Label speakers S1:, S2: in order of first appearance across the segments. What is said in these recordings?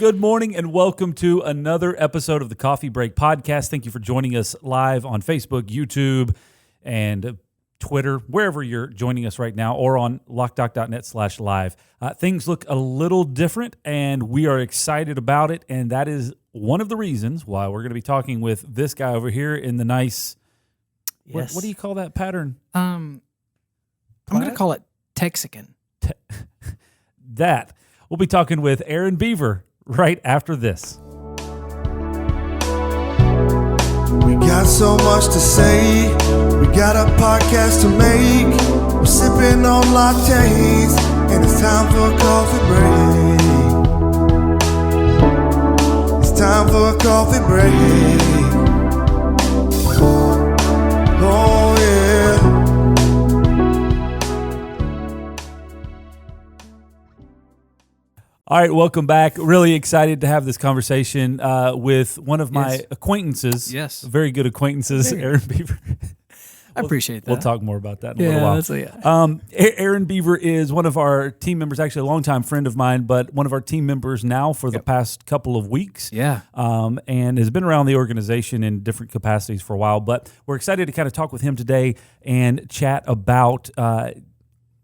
S1: Good morning and welcome to another episode of the Coffee Break Podcast. Thank you for joining us live on Facebook, YouTube, and Twitter, wherever you're joining us right now, or on Loc-Doc.net/live. Things look a little different, and we are excited about it, and that is one of the reasons why we're going to be talking with this guy over here in the nice,
S2: Yes.
S1: what do you call that pattern?
S2: I'm going to call it Texican.
S1: That. We'll be talking with Aaron Beaver right after this.
S3: We got so much to say. We got a podcast to make. We're sipping on lattes, and it's time for a coffee break. It's time for a coffee break. Oh yeah.
S1: All right, welcome back. Really excited to have this conversation with one of my acquaintances.
S2: Yes.
S1: Very good acquaintances, Aaron Beaver.
S2: I appreciate that.
S1: We'll talk more about that in a little while.
S2: Yeah.
S1: Aaron Beaver is one of our team members, actually a longtime friend of mine, but one of our team members now for the past couple of weeks.
S2: Yeah.
S1: And has been around the organization in different capacities for a while. But we're excited to kind of talk with him today and chat about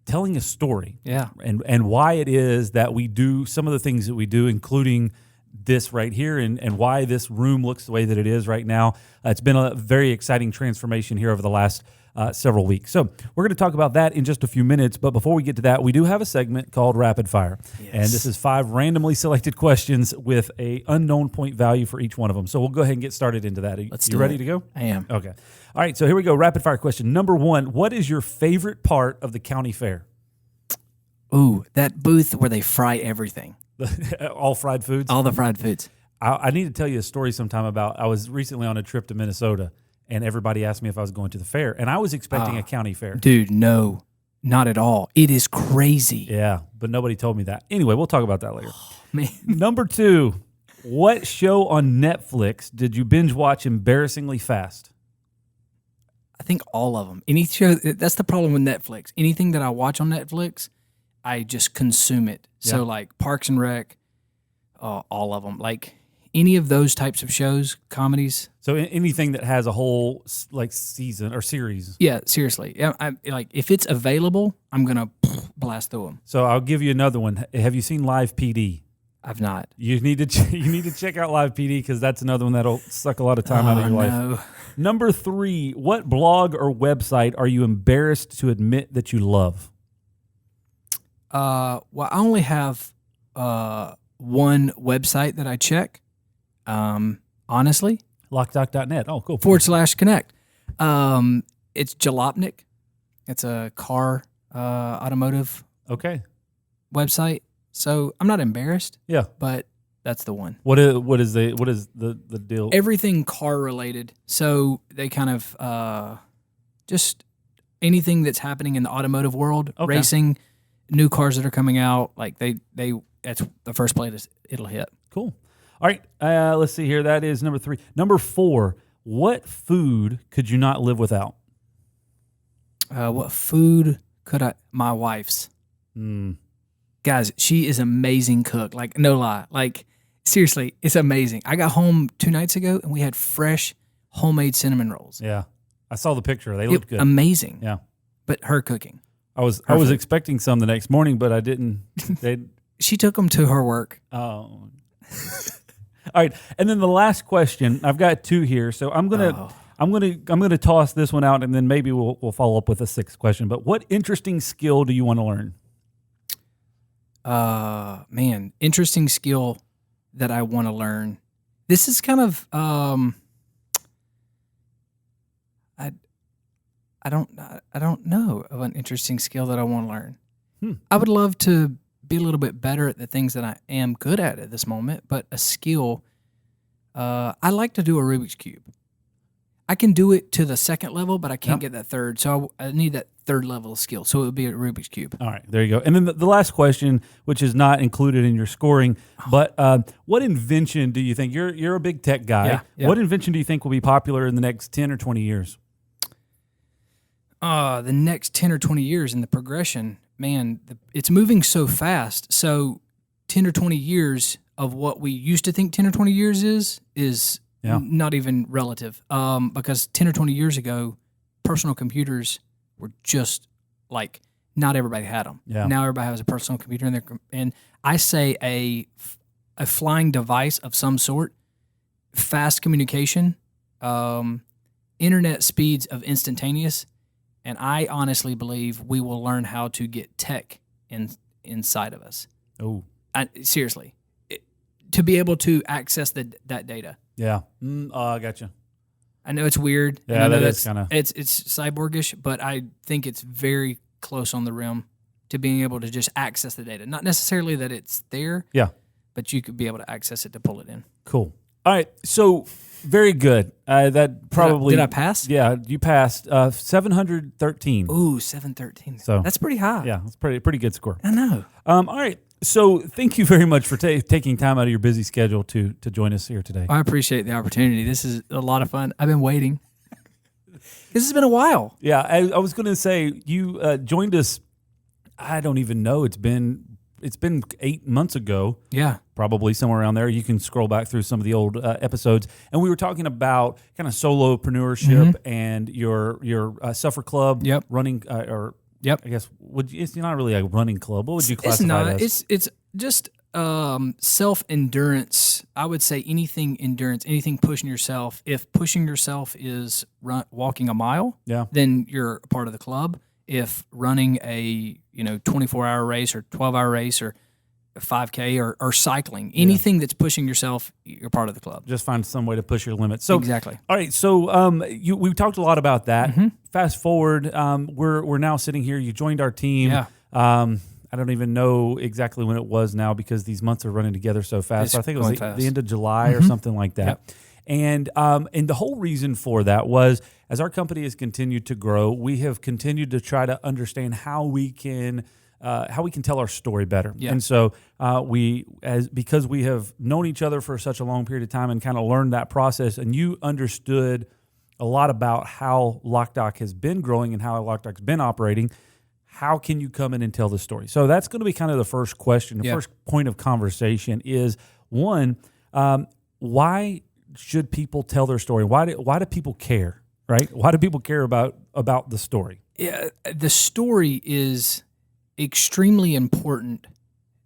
S1: telling a story, and why it is that we do some of the things that we do, including this right here, and why this room looks the way that it is right now. It's been a very exciting transformation here over the last several weeks. So we're going to talk about that in just a few minutes, but before we get to that, we do have a segment called Rapid Fire, and this is 5 randomly selected questions with a unknown point value for each one of them. So we'll go ahead and get started into that. You ready to go?
S2: I am.
S1: Okay. All right, so here we go. Rapid fire question. Number 1, what is your favorite part of the county fair?
S2: Ooh, that booth where they fry everything.
S1: All fried foods?
S2: All the fried foods.
S1: I need to tell you a story sometime about, I was recently on a trip to Minnesota, and everybody asked me if I was going to the fair, and I was expecting a county fair.
S2: Dude, no, not at all. It is crazy.
S1: Yeah, but nobody told me that. Anyway, we'll talk about that later.
S2: Oh, man.
S1: Number 2, what show on Netflix did you binge watch embarrassingly fast?
S2: I think all of them. Any show, that's the problem with Netflix. Anything that I watch on Netflix, I just consume it.
S1: Yeah.
S2: So like Parks and Rec, all of them. Like any of those types of shows, comedies.
S1: So anything that has a whole like season or series.
S2: Yeah, seriously. Yeah, I like if it's available, I'm gonna blast through them.
S1: So I'll give you another one. Have you seen Live PD?
S2: I've not.
S1: You need to check out Live PD because that's another one that'll suck a lot of time out of your life. Number 3, what blog or website are you embarrassed to admit that you love?
S2: Well, I only have one website that I check. Honestly,
S1: Loc-Doc.net. Oh, cool.
S2: /connect. It's Jalopnik. It's a car automotive website. So I'm not embarrassed.
S1: Yeah,
S2: but that's the one.
S1: What is the deal?
S2: Everything car related. So they kind of just anything that's happening in the automotive world, racing, new cars that are coming out. Like they that's the first place it'll hit.
S1: Cool. All right, let's see here. That is number 3. Number 4, what food could you not live without?
S2: What food could I? My wife's. Guys, she is an amazing cook. Like, no lie. Like, seriously, it's amazing. I got home 2 nights ago, and we had fresh homemade cinnamon rolls.
S1: Yeah, I saw the picture. They looked good.
S2: Amazing.
S1: Yeah.
S2: But her cooking.
S1: I was expecting some the next morning, but I didn't.
S2: She took them to her work.
S1: Oh. All right, and then the last question. I've got 2 here, so I'm gonna toss this one out, and then maybe we'll follow up with a 6th question. But what interesting skill do you want to learn?
S2: Man, interesting skill that I want to learn. This is kind of I don't know of an interesting skill that I want to learn. I would love to be a little bit better at the things that I am good at this moment, but a skill, I like to do a Rubik's Cube. I can do it to the 2nd level, but I can't get that 3rd. So I need that 3rd level of skill. So it would be a Rubik's Cube.
S1: All right, there you go. And then the last question, which is not included in your scoring, but what invention do you think, you're a big tech guy, what invention do you think will be popular in the next 10 or 20 years?
S2: The next 10 or 20 years in the progression, man, it's moving so fast. So 10 or 20 years of what we used to think 10 or 20 years is not even relative. Because 10 or 20 years ago, personal computers were just like, not everybody had them.
S1: Yeah.
S2: Now everybody has a personal computer in their, and I say a flying device of some sort, fast communication, internet speeds of instantaneous, and I honestly believe we will learn how to get tech inside of us.
S1: Oh,
S2: seriously, to be able to access that data.
S1: Yeah. I gotcha.
S2: I know it's weird.
S1: Yeah, that is kind of...
S2: It's cyborgish, but I think it's very close on the rim to being able to just access the data. Not necessarily that it's there.
S1: Yeah.
S2: But you could be able to access it to pull it in.
S1: Cool. All right. So very good. That probably...
S2: Did I pass?
S1: Yeah, you passed 713.
S2: Ooh, 713.
S1: So
S2: that's pretty high.
S1: Yeah, that's pretty good score.
S2: I know.
S1: All right. So thank you very much for taking time out of your busy schedule to join us here today.
S2: I appreciate the opportunity. This is a lot of fun. I've been waiting. This has been a while.
S1: Yeah, I was going to say you joined us. I don't even know. It's been 8 months ago.
S2: Yeah,
S1: probably somewhere around there. You can scroll back through some of the old episodes, and we were talking about kind of solopreneurship and your Suffer Club.
S2: Yep.
S1: Running
S2: Yep.
S1: I guess it's not really a running club. What would you classify it as?
S2: It's just self-endurance. I would say anything endurance, anything pushing yourself. If pushing yourself is walking a mile, then you're a part of the club. If running a 24-hour race or 12-hour race or a 5K or cycling, anything that's pushing yourself, you're part of the club.
S1: Just find some way to push your limits. So
S2: exactly.
S1: All right. So we talked a lot about that.
S2: Mm-hmm.
S1: Fast forward, we're now sitting here. You joined our team.
S2: Yeah.
S1: I don't even know exactly when it was now because these months are running together so fast. So I think it was the end of July or something like that. Yep. And the whole reason for that was, as our company has continued to grow, we have continued to try to understand how we can tell our story better. Yeah. And so because we have known each other for such a long period of time and kind of learned that process, and you understood a lot about how Loc-Doc has been growing and how Loc-Doc's been operating, how can you come in and tell the story? So that's going to be kind of the first question. The first point of conversation is, one, why should people tell their story? Why do people care, right? Why do people care about the story?
S2: Yeah, the story is extremely important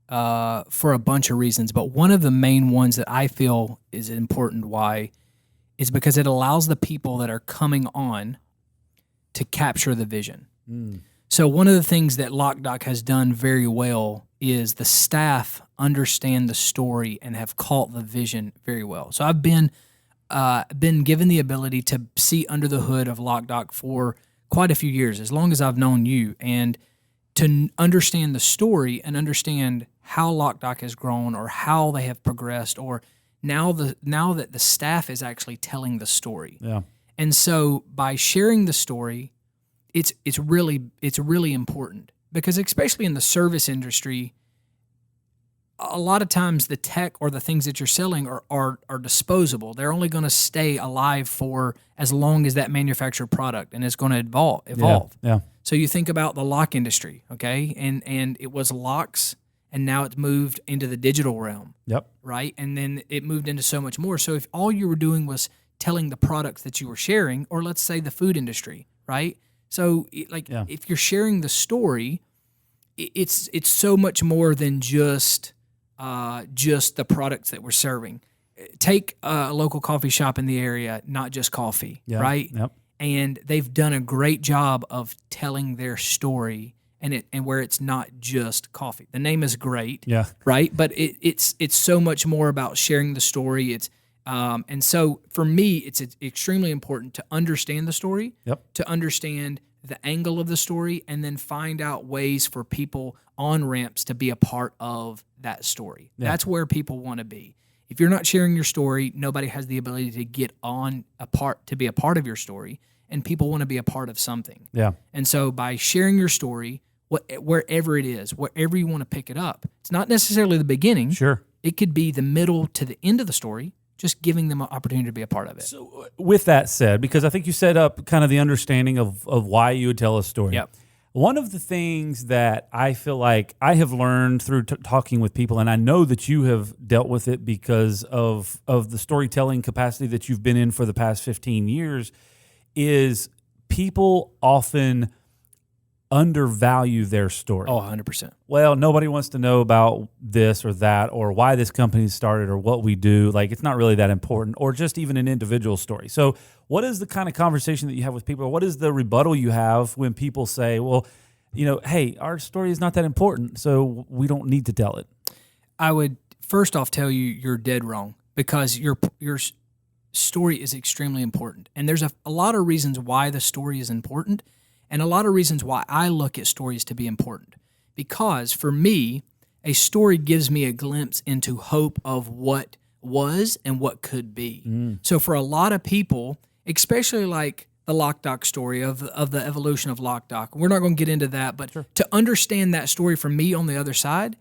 S2: for a bunch of reasons, but one of the main ones that I feel is important why is because it allows the people that are coming on to capture the vision. So one of the things that Loc-Doc has done very well is the staff understand the story and have caught the vision very well. So I've been given the ability to see under the hood of Loc-Doc for quite a few years, as long as I've known you, and to understand the story and understand how Loc-Doc has grown or how they have progressed, or now that the staff is actually telling the story.
S1: Yeah.
S2: And so by sharing the story, it's really important, because especially in the service industry, a lot of times the tech or the things that you're selling are disposable. They're only going to stay alive for as long as that manufactured product, and it's going to evolve.
S1: Yeah.
S2: So you think about the lock industry, okay? And it was locks, and now it's moved into the digital realm. Yep. Right? And then it moved into so much more. So if all you were doing was telling the products that you were sharing, or let's say the food industry, right? So if you're sharing the story, it's so much more than just the products that we're serving. Take a local coffee shop in the area, not just coffee, right? Yep. And they've done a great job of telling their story, and where it's not just coffee. The name is great, right? But it's so much more about sharing the story. And so for me, it's extremely important to understand the story, to understand the angle of the story, and then find out ways for people on ramps to be a part of that story. Yeah. That's where people want to be. If you're not sharing your story, nobody has the ability to get to be a part of your story, and people want to be a part of something. Yeah. And so by sharing your story, wherever it is, wherever you want to pick it up, it's not necessarily the beginning. Sure. It could be the middle to the end of the story, just giving them an opportunity to be a part of it.
S1: So with that said, because I think you set up kind of the understanding of why you would tell a story. Yep. One of the things that I feel like I have learned through talking with people, and I know that you have dealt with it because of the storytelling capacity that you've been in for the past 15 years, is people often undervalue their story.
S2: Oh, 100%.
S1: Well, nobody wants to know about this or that or why this company started or what we do. Like, it's not really that important, or just even an individual story. So what is the kind of conversation that you have with people? Or what is the rebuttal you have when people say, well, hey, our story is not that important, so we don't need to tell it?
S2: I would first off tell you you're dead wrong, because your story is extremely important. And there's a lot of reasons why the story is important, and a lot of reasons why I look at stories to be important. Because for me, a story gives me a glimpse into hope of what was and what could be. So for a lot of people, especially like the Loc-Doc story of the evolution of Loc-Doc, we're not going to get into that, but to understand that story from me on the other side,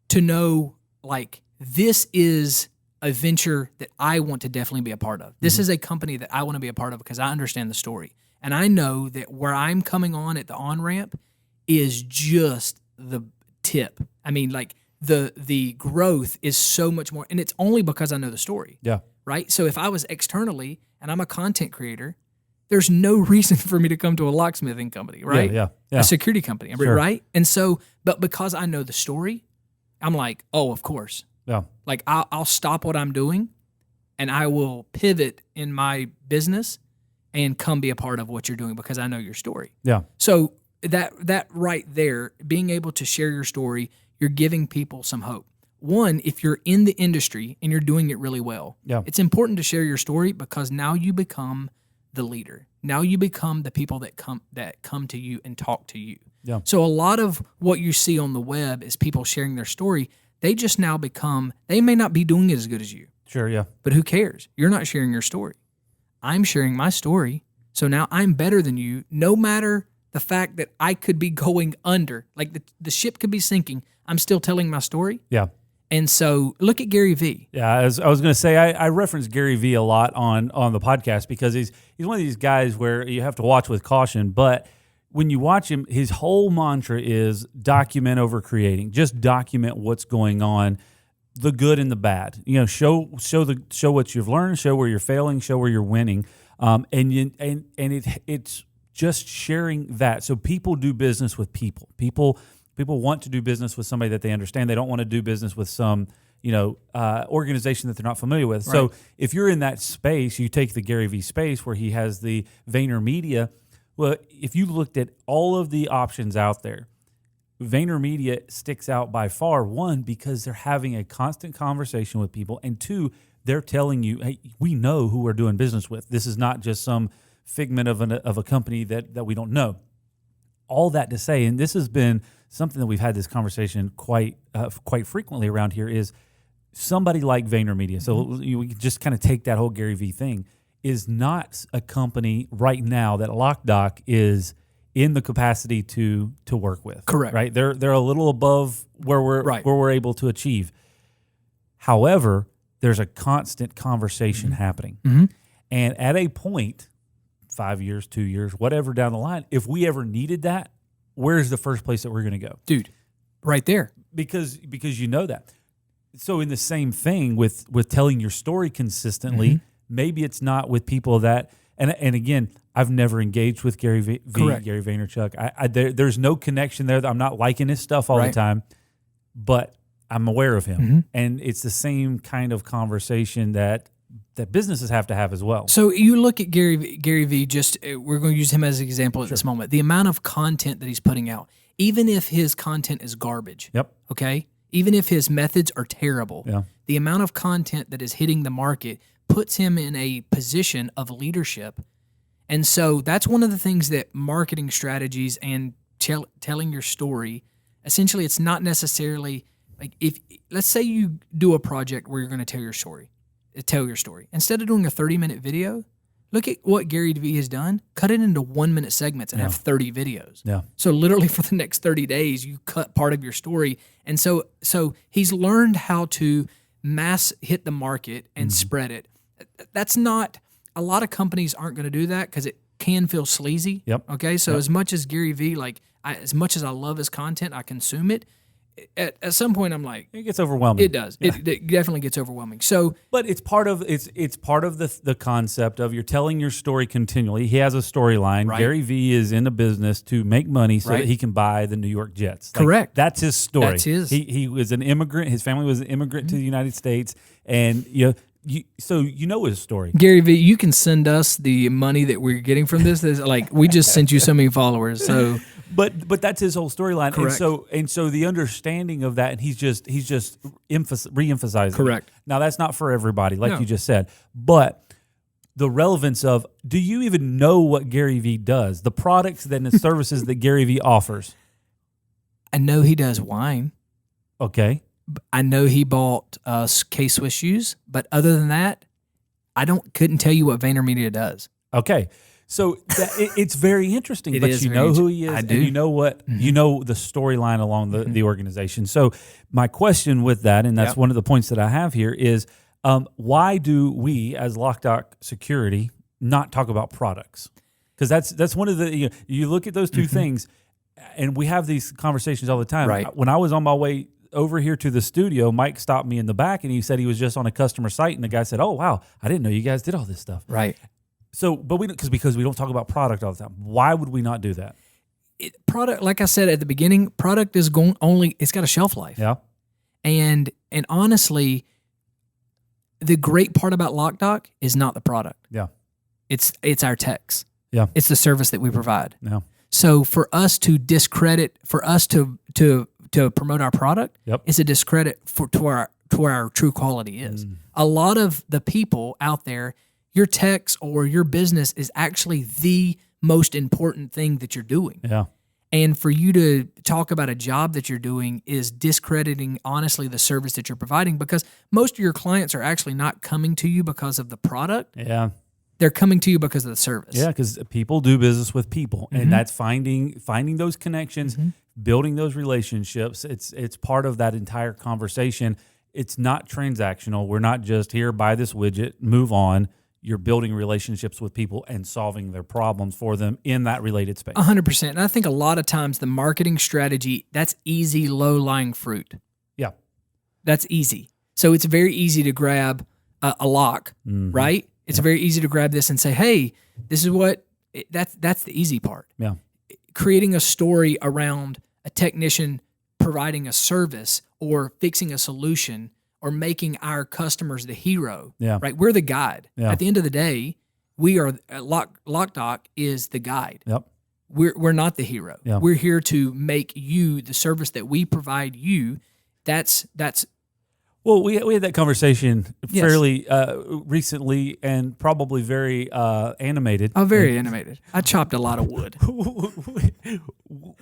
S2: to know like this is a venture that I want to definitely be a part of. This is a company that I want to be a part of because I understand the story. And I know that where I'm coming on at the on-ramp is just the tip. I mean, like the growth is so much more, and it's only because I know the story.
S1: Yeah.
S2: Right? So if I was externally and I'm a content creator, there's no reason for me to come to a locksmithing company, right?
S1: Yeah.
S2: A security company, right? And so, but because I know the story, I'm like, oh, of course.
S1: Yeah.
S2: Like I'll stop what I'm doing and I will pivot in my business and come be a part of what you're doing because I know your story.
S1: Yeah.
S2: So that right there, being able to share your story, you're giving people some hope. One, if you're in the industry and you're doing it really well, it's important to share your story because now you become the leader. Now you become the people that come to you and talk to you.
S1: Yeah.
S2: So a lot of what you see on the web is people sharing their story. They just now become, they may not be doing it as good as you.
S1: Sure, yeah.
S2: But who cares? You're not sharing your story. I'm sharing my story. So now I'm better than you, no matter the fact that I could be going under. Like the ship could be sinking. I'm still telling my story.
S1: Yeah.
S2: And so look at Gary Vee.
S1: Yeah, I was going to say, I reference Gary Vee a lot on the podcast because he's one of these guys where you have to watch with caution. But when you watch him, his whole mantra is document over creating. Just document what's going on, the good and the bad. Show what you've learned, show where you're failing, show where you're winning. It's just sharing that. So people do business with people. People want to do business with somebody that they understand. They don't want to do business with some, organization that they're not familiar with. Right. So if you're in that space, you take the Gary Vee space where he has the VaynerMedia. Well, if you looked at all of the options out there, VaynerMedia sticks out by far. One, because they're having a constant conversation with people, and two, they're telling you, hey, we know who we're doing business with. This is not just some figment of a company that we don't know. All that to say, and this has been something that we've had this conversation quite frequently around here, is somebody like VaynerMedia. So we can just kind of take that whole Gary Vee thing, is not a company right now that Loc-Doc is in the capacity to work with.
S2: Correct.
S1: Right? They're a little above where we're able to achieve. However, there's a constant conversation happening.
S2: Mm-hmm.
S1: And at a point, 5 years, 2 years, whatever down the line, if we ever needed that, where's the first place that we're going to go?
S2: Dude, right there.
S1: Because you know that. So in the same thing with telling your story consistently, maybe it's not with people that, and again, I've never engaged with Gary Vaynerchuk. There's no connection there. I'm not liking his stuff all the time, but I'm aware of him. And it's the same kind of conversation that businesses have to have as well.
S2: So you look at Gary Vee, just we're going to use him as an example at this moment. The amount of content that he's putting out, even if his content is garbage, okay? Even if his methods are terrible, the amount of content that is hitting the market puts him in a position of leadership. And so that's one of the things that marketing strategies and telling your story, essentially it's not necessarily, like if, let's say you do a project where you're going to tell your story. Instead of doing a 30-minute video, look at what Gary Vee has done. Cut it into 1-minute segments and have 30 videos.
S1: Yeah.
S2: So literally for the next 30 days, you cut part of your story. And so he's learned how to mass hit the market and spread it. That's not, a lot of companies aren't going to do that because it can feel sleazy.
S1: Yep.
S2: Okay. So as much as Gary Vee, like as much as I love his content, I consume it. At some point, I'm like,
S1: it gets overwhelming.
S2: It does. Yeah. It definitely gets overwhelming. So,
S1: but it's part of the concept of you're telling your story continually. He has a storyline.
S2: Right.
S1: Gary Vee is in a business to make money so
S2: Right.
S1: that he can buy the New York Jets. Like,
S2: correct.
S1: That's his story.
S2: That's his.
S1: He was an immigrant. His family was an immigrant to the United States, and so you know his story.
S2: Gary Vee, you can send us the money that we're getting from this. Like we just sent you so many followers. So,
S1: but that's his whole storyline.
S2: Correct.
S1: And so the understanding of that, and he's just re-emphasizing.
S2: Correct.
S1: It. Now that's not for everybody, like
S2: No.
S1: you just said, but the relevance of, do you even know what Gary Vee does? The products and the services that Gary Vee offers.
S2: I know he does wine.
S1: Okay.
S2: I know he bought K-Swiss shoes, but other than that, couldn't tell you what VaynerMedia does.
S1: Okay. So it's very interesting, but you know who he is,
S2: I do.
S1: and you know what you know the storyline along the organization. So my question with that, and that's one of the points that I have here, is why do we as Loc-Doc Security not talk about products? Because that's one of the you look at those two things, and we have these conversations all the time.
S2: Right.
S1: When I was on my way over here to the studio, Mike stopped me in the back, and he said he was just on a customer site, and the guy said, "Oh wow, I didn't know you guys did all this stuff."
S2: Right.
S1: So, but because we don't talk about product all the time. Why would we not do that?
S2: Product, like I said at the beginning, product is it's got a shelf life.
S1: Yeah.
S2: And honestly, the great part about Loc-Doc is not the product.
S1: Yeah.
S2: It's our techs.
S1: Yeah.
S2: It's the service that we provide.
S1: Yeah.
S2: So for us to discredit, for us to promote our product, it's a discredit to where our true quality is. A lot of the people out there, your techs or your business is actually the most important thing that you're doing.
S1: Yeah.
S2: And for you to talk about a job that you're doing is discrediting, honestly, the service that you're providing, because most of your clients are actually not coming to you because of the product.
S1: Yeah.
S2: They're coming to you because of the service.
S1: Yeah, because people do business with people, and that's finding those connections, building those relationships. It's part of that entire conversation. It's not transactional. We're not just here, buy this widget, move on. You're building relationships with people and solving their problems for them in that related space.
S2: 100%. And I think a lot of times the marketing strategy, that's easy, low-lying fruit.
S1: Yeah.
S2: That's easy. So it's very easy to grab a lock, right? It's very easy to grab this and say, hey, this is what, that's the easy part.
S1: Yeah.
S2: Creating a story around a technician providing a service or fixing a solution or making our customers the hero, right? We're the guide.
S1: Yeah.
S2: At the end of the day, we are Loc-Doc is the guide.
S1: Yep.
S2: We're not the hero.
S1: Yeah.
S2: We're here to make you the service that we provide you. That's
S1: Well, we had that conversation fairly recently, and probably very animated.
S2: Oh, very animated. I chopped a lot of wood.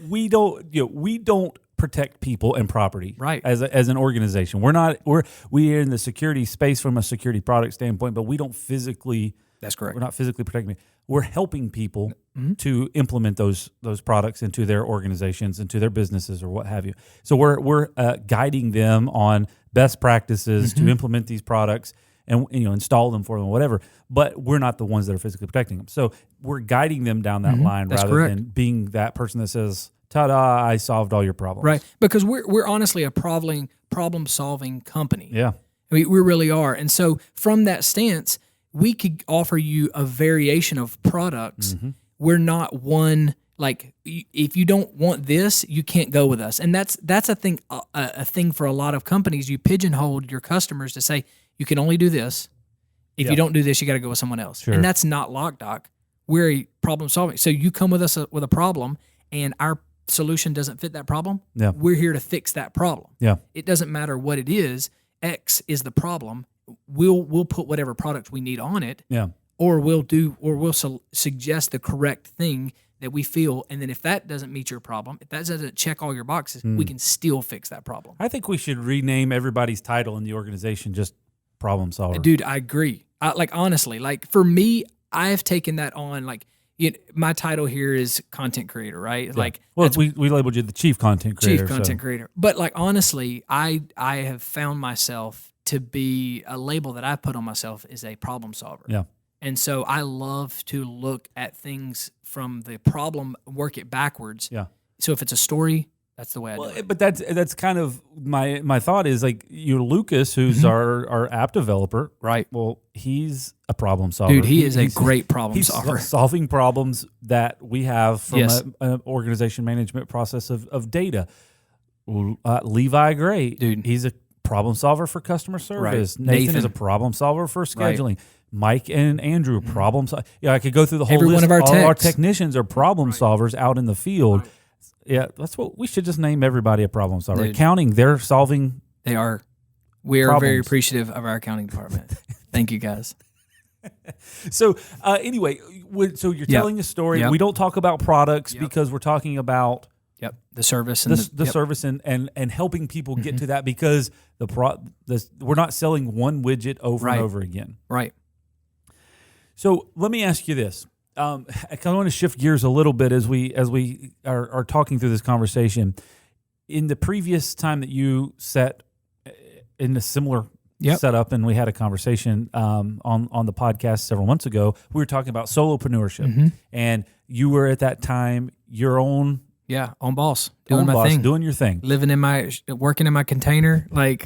S1: we don't protect people and property,
S2: Right.
S1: As an organization, we are in the security space from a security product standpoint, but we don't physically.
S2: That's correct.
S1: We're not physically protecting. We're helping people to implement those products into their organizations, into their businesses, or what have you. So we're guiding them on best practices to implement these products and install them for them, whatever. But we're not the ones that are physically protecting them. So we're guiding them down that line
S2: That's
S1: rather
S2: correct.
S1: than being that person that says, "Ta-da! I solved all your problems."
S2: Right. Because we're honestly a problem solving company.
S1: Yeah.
S2: We really are. And so from that stance, we could offer you a variation of products. We're not one, like, if you don't want this, you can't go with us. And that's a thing for a lot of companies. You pigeonhole your customers to say, you can only do this. If you don't do this, you got to go with someone else.
S1: Sure.
S2: And that's not Loc-Doc. We're a problem solving. So you come with us with a problem and our solution doesn't fit that problem.
S1: Yeah.
S2: We're here to fix that problem.
S1: Yeah.
S2: It doesn't matter what it is. X is the problem. We'll put whatever product we need on it,
S1: Yeah.
S2: or we'll suggest the correct thing that we feel, and then if that doesn't meet your problem, if that doesn't check all your boxes, we can still fix that problem.
S1: I think we should rename everybody's title in the organization just problem solver.
S2: Dude, I agree. Honestly, for me, I have taken that on. My title here is content creator, right?
S1: Yeah. We labeled you the chief content creator.
S2: Chief content creator. But honestly, I have found myself to be a label that I put on myself is a problem solver.
S1: Yeah.
S2: And so I love to look at things from the problem, work it backwards.
S1: Yeah.
S2: So if it's a story, that's the way I do it.
S1: But that's kind of my thought is like Lucas, who's our app developer,
S2: right?
S1: Well, he's a problem solver.
S2: Dude, he's a great problem solver.
S1: He's solving problems that we have from an organization management process of data. Levi Gray,
S2: dude,
S1: he's a problem solver for customer service.
S2: Right.
S1: Nathan is a problem solver for scheduling. Right. Mike and Andrew, problem solver. Yeah, I could go through the whole list.
S2: One of our
S1: all our technicians are problem solvers out in the field. Right. Yeah, that's what we should just name everybody a problem solver. Dude. Accounting, they're solving.
S2: They are. We are very appreciative of our accounting department. Thank you, guys.
S1: So anyway, so you're telling a story. We don't talk about products because we're talking about
S2: the service and
S1: the service and helping people get to that, because we're not selling one widget over and over again.
S2: Right.
S1: So let me ask you this. I kind of want to shift gears a little bit as we are talking through this conversation. In the previous time that you sat in a similar setup, and we had a conversation on the podcast several months ago, we were talking about solopreneurship, and you were at that time your own
S2: boss, doing my thing,
S1: doing your thing,
S2: working in my container, like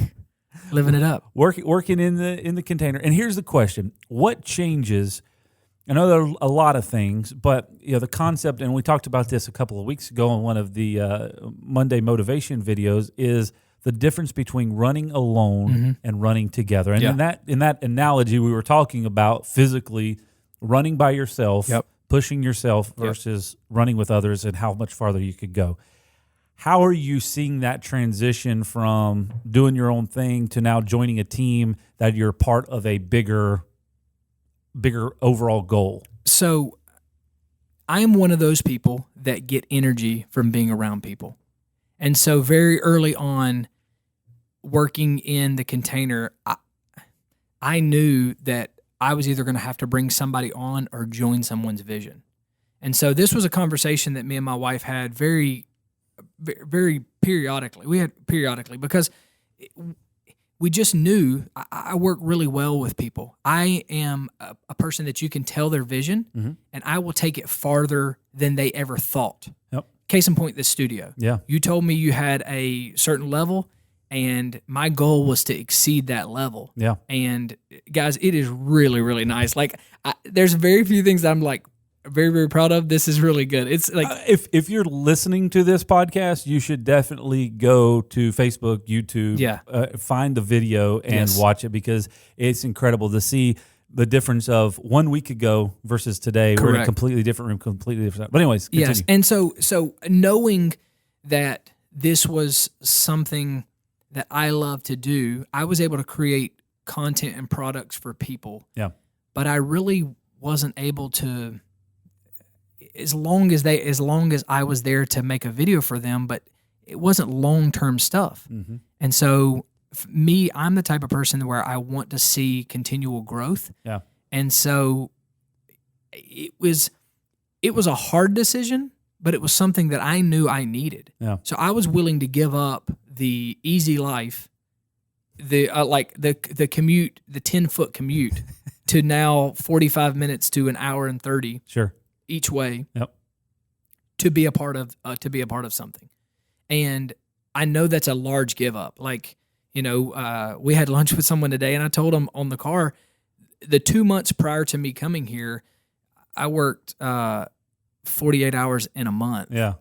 S2: living it up,
S1: working in the container. And here's the question: what changes? I know there are a lot of things, but the concept, and we talked about this a couple of weeks ago in one of the Monday motivation videos, is the difference between running alone and running together. And in that analogy, we were talking about physically running by yourself, pushing yourself versus running with others, and how much farther you could go. How are you seeing that transition from doing your own thing to now joining a team that you're part of a bigger overall goal?
S2: So I am one of those people that get energy from being around people. And so very early on, working in the container, I knew that I was either going to have to bring somebody on or join someone's vision. And so this was a conversation that me and my wife had very, very periodically. We had periodically because we just knew I work really well with people. I am a person that you can tell their vision, and I will take it farther than they ever thought.
S1: Yep.
S2: Case in point, this studio.
S1: Yeah.
S2: You told me you had a certain level, and my goal was to exceed that level.
S1: Yeah.
S2: And guys, it is really, really nice. Like, there's very few things that I'm like very, very proud of. This is really good. It's like
S1: if you're listening to this podcast, you should definitely go to Facebook, YouTube, find the video and watch it, because it's incredible to see the difference of 1 week ago versus today.
S2: Correct.
S1: We're in a completely different room, completely different. But anyways, continue.
S2: Yes. And so knowing that this was something that I love to do, I was able to create content and products for people.
S1: Yeah.
S2: But I really wasn't able to, as long as I was there to make a video for them, but it wasn't long-term stuff. And so me, I'm the type of person where I want to see continual growth.
S1: Yeah.
S2: And so it was a hard decision, but it was something that I knew I needed.
S1: Yeah.
S2: So I was willing to give up the easy life, the commute, the 10-foot commute to now 45 minutes to an hour and 30 each way.
S1: Yep.
S2: To be a part of something. And I know that's a large give up. Like, we had lunch with someone today, and I told them on the car, the 2 months prior to me coming here, I worked 48 hours in a month.
S1: Yeah.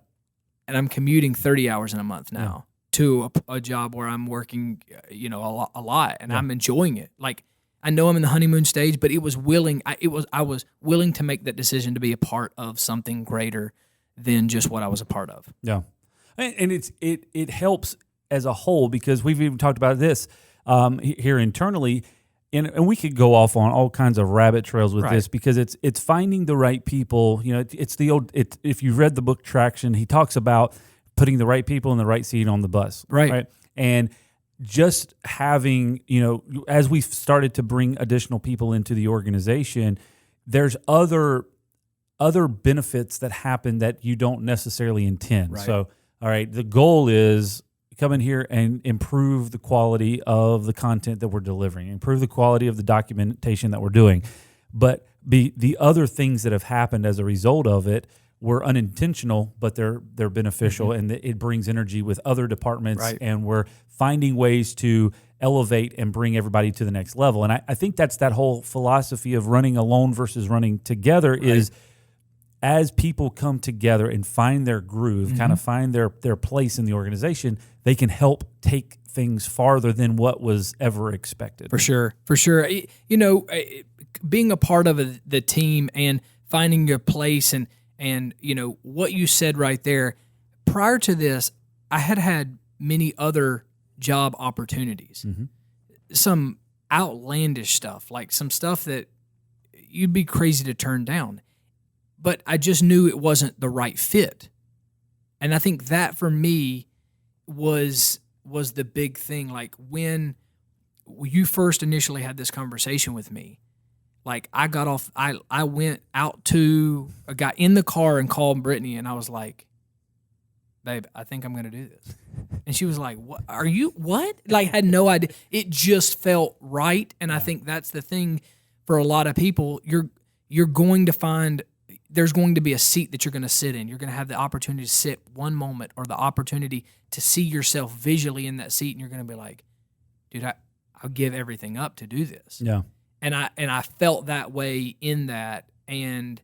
S2: And I'm commuting 30 hours in a month now to a job where I'm working, a lot, and I'm enjoying it. Like, I know I'm in the honeymoon stage, but I was willing to make that decision to be a part of something greater than just what I was a part of.
S1: Yeah. And it helps as a whole, because we've even talked about this here internally, and we could go off on all kinds of rabbit trails with this, because it's finding the right people. It's the old. If you read the book Traction, he talks about putting the right people in the right seat on the bus. Right. And just having, as we've started to bring additional people into the organization, there's other benefits that happen that you don't necessarily intend.
S2: Right.
S1: So, all right, the goal is come in here and improve the quality of the content that we're delivering, improve the quality of the documentation that we're doing. But the other things that have happened as a result of it, were unintentional, but they're beneficial, and it brings energy with other departments, and we're finding ways to elevate and bring everybody to the next level. And I think that's that whole philosophy of running alone versus running together is as people come together and find their groove, kind of find their place in the organization, they can help take things farther than what was ever expected.
S2: For sure. You know, being a part of the team and finding your place and you know, what you said right there, prior to this, I had many other job opportunities. Some outlandish stuff, like some stuff that you'd be crazy to turn down. But I just knew it wasn't the right fit. And I think that for me was the big thing. Like when you first initially had this conversation with me, like I got off, I went out I got in the car and called Brittany, and I was like, babe, I think I'm going to do this. And she was like, what? Are you, what? Like, had no idea. It just felt right. And I think that's the thing for a lot of people. You're going to find, there's going to be a seat that you're going to sit in. You're going to have the opportunity to sit one moment, or the opportunity to see yourself visually in that seat. And you're going to be like, dude, I'll give everything up to do this.
S1: Yeah.
S2: And I felt that way in that. And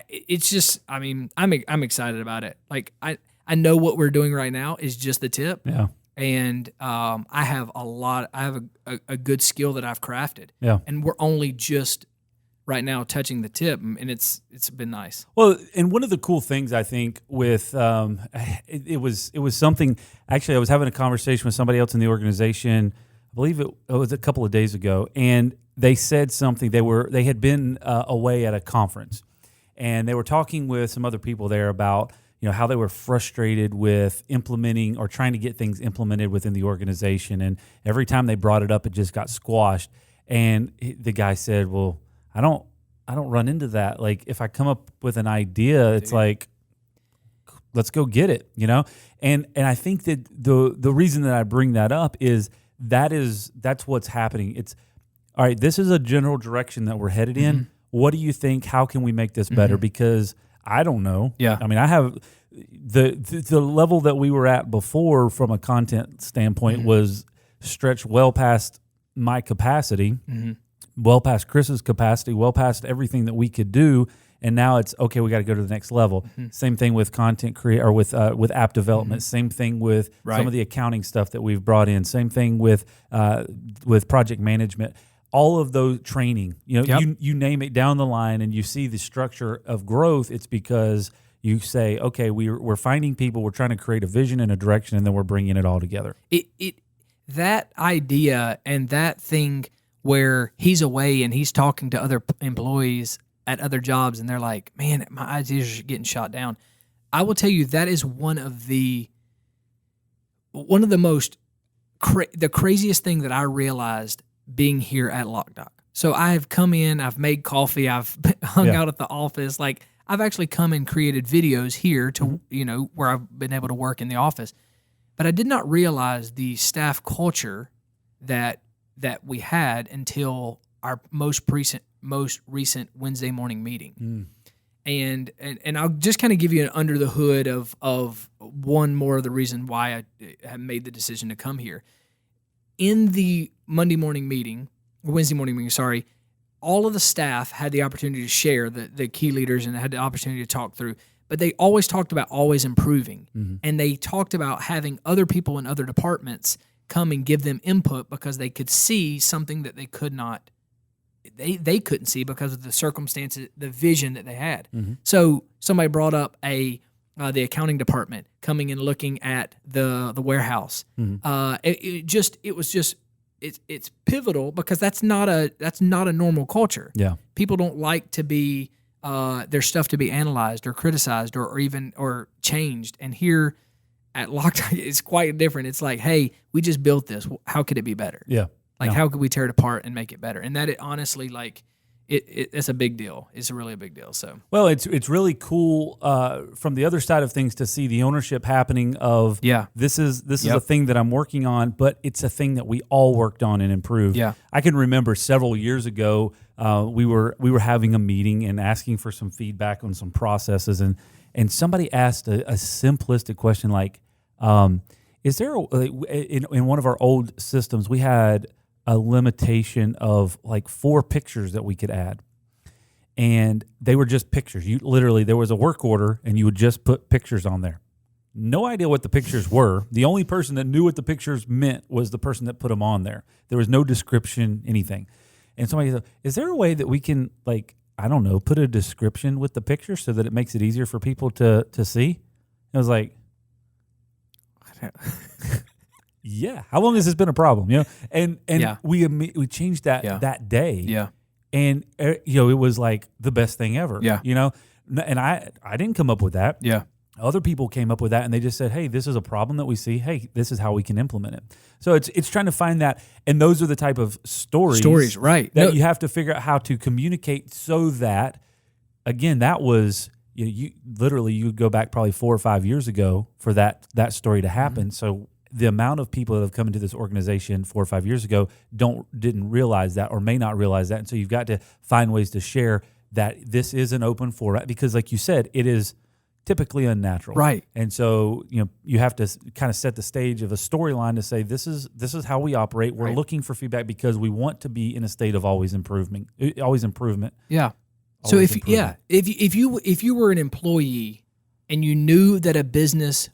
S2: it's just, I mean, I'm excited about it. Like I know what we're doing right now is just the tip.
S1: Yeah.
S2: And I have a good skill that I've crafted.
S1: Yeah.
S2: And we're only just right now touching the tip, and it's been nice.
S1: Well, and one of the cool things I think with it was something. Actually, I was having a conversation with somebody else in the organization. I believe it was a couple of days ago, and they said something. They had been away at a conference, and they were talking with some other people there about how they were frustrated with implementing or trying to get things implemented within the organization, and every time they brought it up, it just got squashed. And the guy said, "Well, I don't run into that. Like if I come up with an idea, it's like, let's go get it, And I think that the reason that I bring that up is that's what's happening. It's all right. This is a general direction that we're headed in. What do you think? How can we make this better? Because I don't know.
S2: Yeah.
S1: I mean, I have the level that we were at before from a content standpoint was stretched well past my capacity. Well past Chris's capacity, well past everything that we could do, and now it's okay. We got to go to the next level. Same thing with content or with app development. Same thing with some of the accounting stuff that we've brought in. Same thing with project management. All of those training. You name it down the line, and you see the structure of growth. It's because you say, okay, we're finding people, we're trying to create a vision and a direction, and then we're bringing it all together.
S2: That idea and that thing where he's away and he's talking to other employees at other jobs, and they're like, man, my ideas are getting shot down. I will tell you, that is one of the most the craziest thing that I realized being here at Loc-Doc. So I have come in, I've made coffee, I've hung out at the office. Like I've actually come and created videos here to, where I've been able to work in the office. But I did not realize the staff culture that we had until our most recent Wednesday morning meeting. And I'll just kind of give you an under the hood of one more of the reason why I have made the decision to come here. In the Wednesday morning meeting, all of the staff had the opportunity to share, the key leaders, and had the opportunity to talk through. But they always talked about always improving. And they talked about having other people in other departments come and give them input because they could see something that they could not, they couldn't see because of the circumstances, the vision that they had. So somebody brought up the accounting department coming and looking at the warehouse. It's pivotal because that's not a normal culture.
S1: Yeah,
S2: people don't like to be their stuff to be analyzed or criticized or changed. And here at Loc-Doc, it's quite different. It's like, hey, we just built this. How could it be better?
S1: Yeah.
S2: How could we tear it apart and make it better? And that it honestly, it's a big deal. It's really a big deal. So
S1: well, it's really cool from the other side of things to see the ownership happening of this is a thing that I'm working on, but it's a thing that we all worked on and improved.
S2: Yeah.
S1: I can remember several years ago we were having a meeting and asking for some feedback on some processes, and somebody asked a simplistic question like, is there in one of our old systems we had a limitation of like 4 pictures that we could add, and they were just pictures. You literally, there was a work order and you would just put pictures on there. No idea what the pictures were. The only person that knew what the pictures meant was the person that put them on there. There was no description, anything. And somebody said, is there a way that we can, like, I don't know, put a description with the picture so that it makes it easier for people to see? I was like, yeah. How long has this been a problem? You know, and we changed that that day.
S2: Yeah.
S1: And you know, it was like the best thing ever.
S2: Yeah.
S1: You know, and I didn't come up with that.
S2: Yeah.
S1: Other people came up with that, and they just said, "Hey, this is a problem that we see. Hey, this is how we can implement it." So it's trying to find that, and those are the type of stories
S2: right?
S1: That you have to figure out how to communicate so that, again, that was you literally you go back probably 4 or 5 years ago for that story to happen. Mm-hmm. So the amount of people that have come into this organization 4 or 5 years ago didn't realize that or may not realize that, and so you've got to find ways to share that this is an open format because, like you said, it is typically unnatural,
S2: right?
S1: And so you have to kind of set the stage of a storyline to say this is how we operate. We're looking for feedback because we want to be in a state of always improvement.
S2: Yeah. So if you were an employee and you knew that a business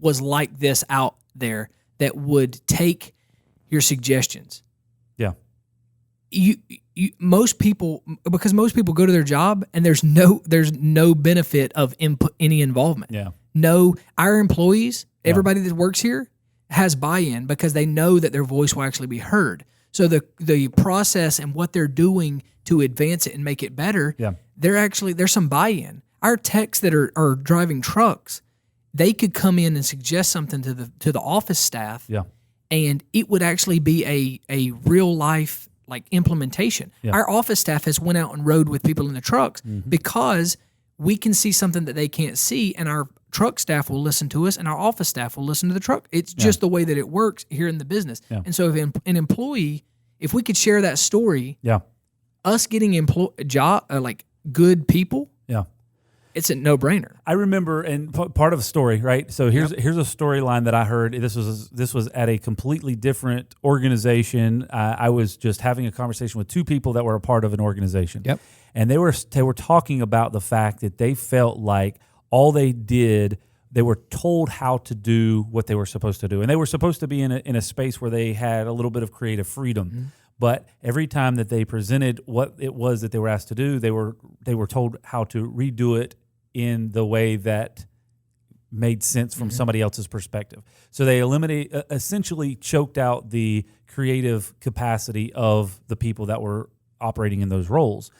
S2: was like this out there that would take your suggestions, most people go to their job and there's no benefit of any involvement.
S1: Yeah.
S2: No, our employees, everybody that works here has buy-in because they know that their voice will actually be heard. So the process and what they're doing to advance it and make it better, there's some buy-in. Our techs that are driving trucks, they could come in and suggest something to the office staff, and it would actually be a real life like implementation. Yeah. Our office staff has went out and rode with people in the trucks because we can see something that they can't see, and our truck staff will listen to us, and our office staff will listen to the truck. It's just the way that it works here in the business. Yeah. And so if an employee, if we could share that story, us getting like good people, it's a no-brainer.
S1: I remember, and part of the story, right? So here's a storyline that I heard. This was at a completely different organization. I was just having a conversation with 2 people that were a part of an organization.
S2: Yep.
S1: And they were talking about the fact that they felt like all they did, they were told how to do what they were supposed to do, and they were supposed to be in a space where they had a little bit of creative freedom. Mm-hmm. But every time that they presented what it was that they were asked to do, they were told how to redo it in the way that made sense from somebody else's perspective. So they essentially choked out the creative capacity of the people that were operating in those roles.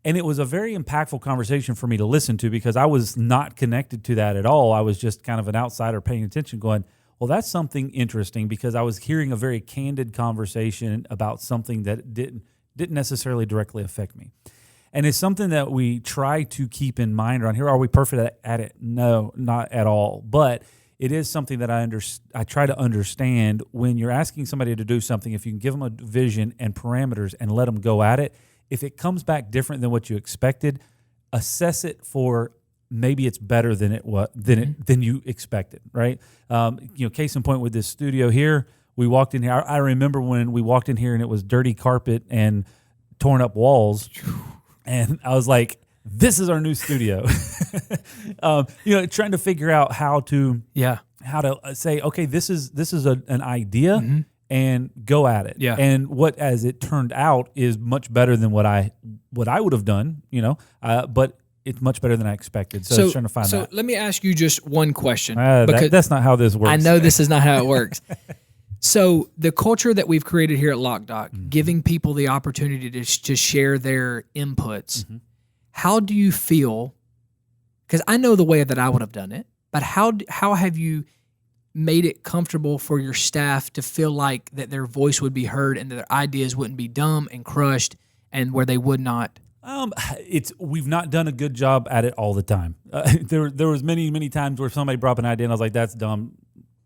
S1: And it was a very impactful conversation for me to listen to because I was not connected to that at all. I was just kind of an outsider paying attention going, well, that's something interesting because I was hearing a very candid conversation about something that didn't necessarily directly affect me. And it's something that we try to keep in mind around here. Are we perfect at it? No, not at all. But it is something that I try to understand when you're asking somebody to do something, if you can give them a vision and parameters and let them go at it, if it comes back different than what you expected, assess it for maybe it's better than than you expected, right? Case in point with this studio here, we walked in here. I remember when we walked in here and it was dirty carpet and torn up walls. And I was like, this is our new studio. Trying to figure out how to say, okay, this is an idea and go at it. Yeah. And what, as it turned out, is much better than what I would have done, but it's much better than I expected. So I was trying to find that.
S2: So let me ask you just one question.
S1: Because that's not how this works.
S2: I know this is not how it works. So the culture that we've created here at Loc-Doc, giving people the opportunity to share their inputs, how do you feel? Because I know the way that I would have done it, but how have you made it comfortable for your staff to feel like that their voice would be heard and that their ideas wouldn't be dumb and crushed and where they would not?
S1: We've not done a good job at it all the time. There was many times where somebody brought up an idea and I was like, that's dumb.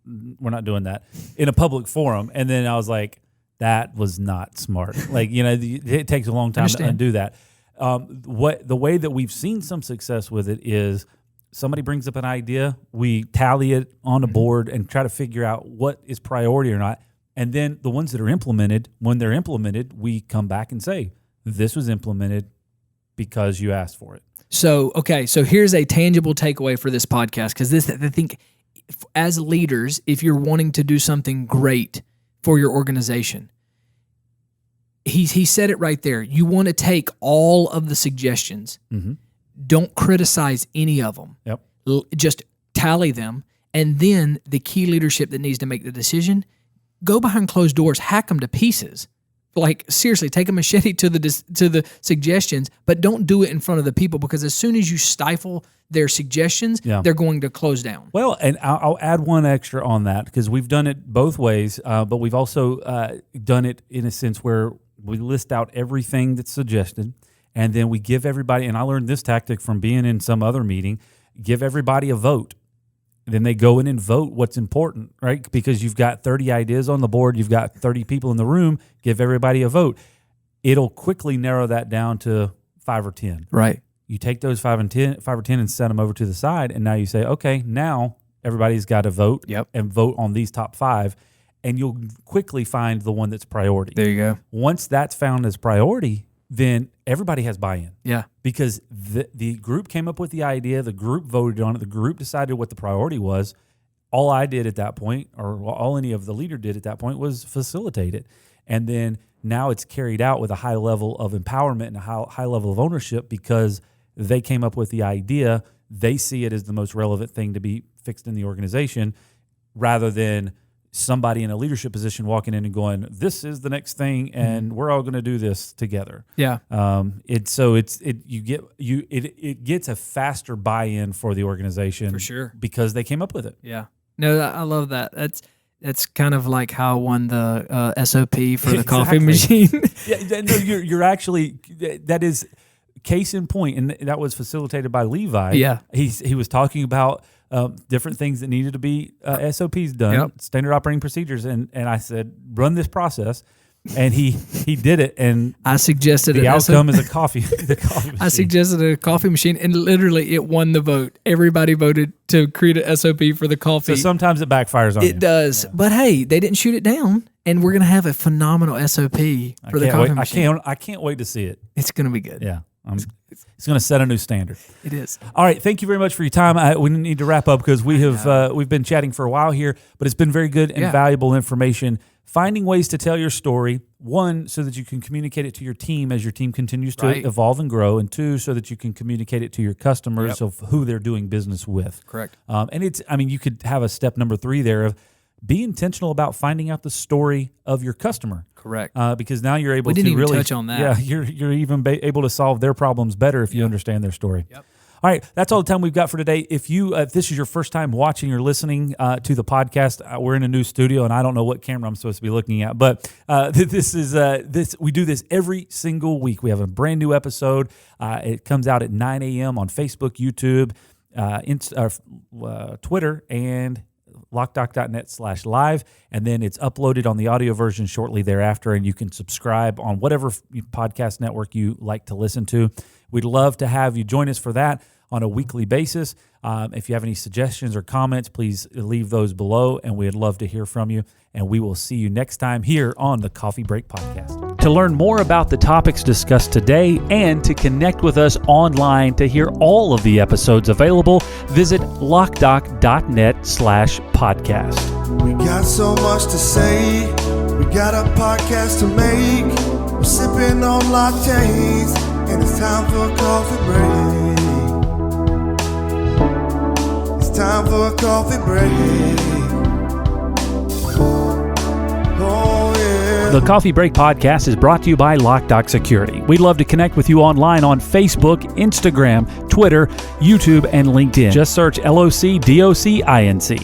S1: We're not doing that in a public forum. And then I was like, that was not smart. Like, it takes a long time to undo that. The way that we've seen some success with it is somebody brings up an idea, we tally it on a board and try to figure out what is priority or not. And then the ones that are implemented, when they're implemented, we come back and say, this was implemented because you asked for it.
S2: So here's a tangible takeaway for this podcast, because I think as leaders, if you're wanting to do something great for your organization, he said it right there. You want to take all of the suggestions. Mm-hmm. Don't criticize any of them.
S1: Yep.
S2: Just tally them. And then the key leadership that needs to make the decision, go behind closed doors, hack them to pieces. Like, seriously, take a machete to the suggestions, but don't do it in front of the people, because as soon as you stifle their suggestions, they're going to close down.
S1: Well, and I'll add one extra on that, because we've done it both ways, but we've also done it in a sense where we list out everything that's suggested, and then we give everybody, and I learned this tactic from being in some other meeting, give everybody a vote. Then they go in and vote what's important, right? Because you've got 30 ideas on the board, you've got 30 people in the room, give everybody a vote. It'll quickly narrow that down to 5 or 10.
S2: Right.
S1: You take those 5 or 10 and set them over to the side, and now you say, okay, now everybody's got to vote and vote on these top 5, and you'll quickly find the one that's priority.
S2: There you go.
S1: Once that's found as priority, then everybody has buy-in.
S2: Yeah.
S1: Because the group came up with the idea, the group voted on it, the group decided what the priority was. All I did at that point, or all any of the leader did at that point, was facilitate it. And then now it's carried out with a high level of empowerment and a high level of ownership, because they came up with the idea. They see it as the most relevant thing to be fixed in the organization, rather than somebody in a leadership position walking in and going, this is the next thing, and we're all going to do this together.
S2: Yeah.
S1: It gets a faster buy-in for the organization,
S2: for sure,
S1: because they came up with it.
S2: Yeah. No, I love that. That's kind of like how I won the SOP for the coffee machine.
S1: Yeah, no, you're actually, that is case in point, and that was facilitated by Levi.
S2: Yeah.
S1: He was talking about different things that needed to be SOPs done, standard operating procedures, and I said, run this process, and he did it, and
S2: I suggested
S1: the outcome is a coffee. The coffee machine.
S2: I suggested a coffee machine, and literally it won the vote. Everybody voted to create an SOP for the coffee.
S1: So sometimes it backfires on you.
S2: It does, but hey, they didn't shoot it down, and we're gonna have a phenomenal SOP for the coffee machine.
S1: I can't wait to see it.
S2: It's gonna be good.
S1: Yeah. It's going to set a new standard.
S2: It is.
S1: All right. Thank you very much for your time. We need to wrap up, because we've been chatting for a while here, but it's been very good and valuable information. Finding ways to tell your story, 1, so that you can communicate it to your team as your team continues to evolve and grow, and 2, so that you can communicate it to your customers of who they're doing business with.
S2: Correct.
S1: And you could have a step number 3 there of be intentional about finding out the story of your customer.
S2: Correct.
S1: Because now you're able
S2: to really... We didn't even touch on that.
S1: Yeah, you're even able to solve their problems better if you understand their story. Yep. All right, that's all the time we've got for today. If this is your first time watching or listening to the podcast, we're in a new studio, and I don't know what camera I'm supposed to be looking at, but we do this every single week. We have a brand new episode. It comes out at 9 a.m. on Facebook, YouTube, Twitter, and Loc-Doc.net/live, and then it's uploaded on the audio version shortly thereafter, and you can subscribe on whatever podcast network you like to listen to. We'd love to have you join us for that on a weekly basis. If you have any suggestions or comments, please leave those below, and we'd love to hear from you, and we will see you next time here on the Coffee Break Podcast. To learn more about the topics discussed today and to connect with us online to hear all of the episodes available, visit Loc-Doc.net/podcast.
S3: We got so much to say. We got a podcast to make. We're sipping on lattes, and it's time for a coffee break. It's time for a coffee break. Oh, yeah.
S1: The Coffee Break Podcast is brought to you by Loc-Doc Security. We'd love to connect with you online on Facebook, Instagram, Twitter, YouTube, and LinkedIn. Just search LOCDOCINC.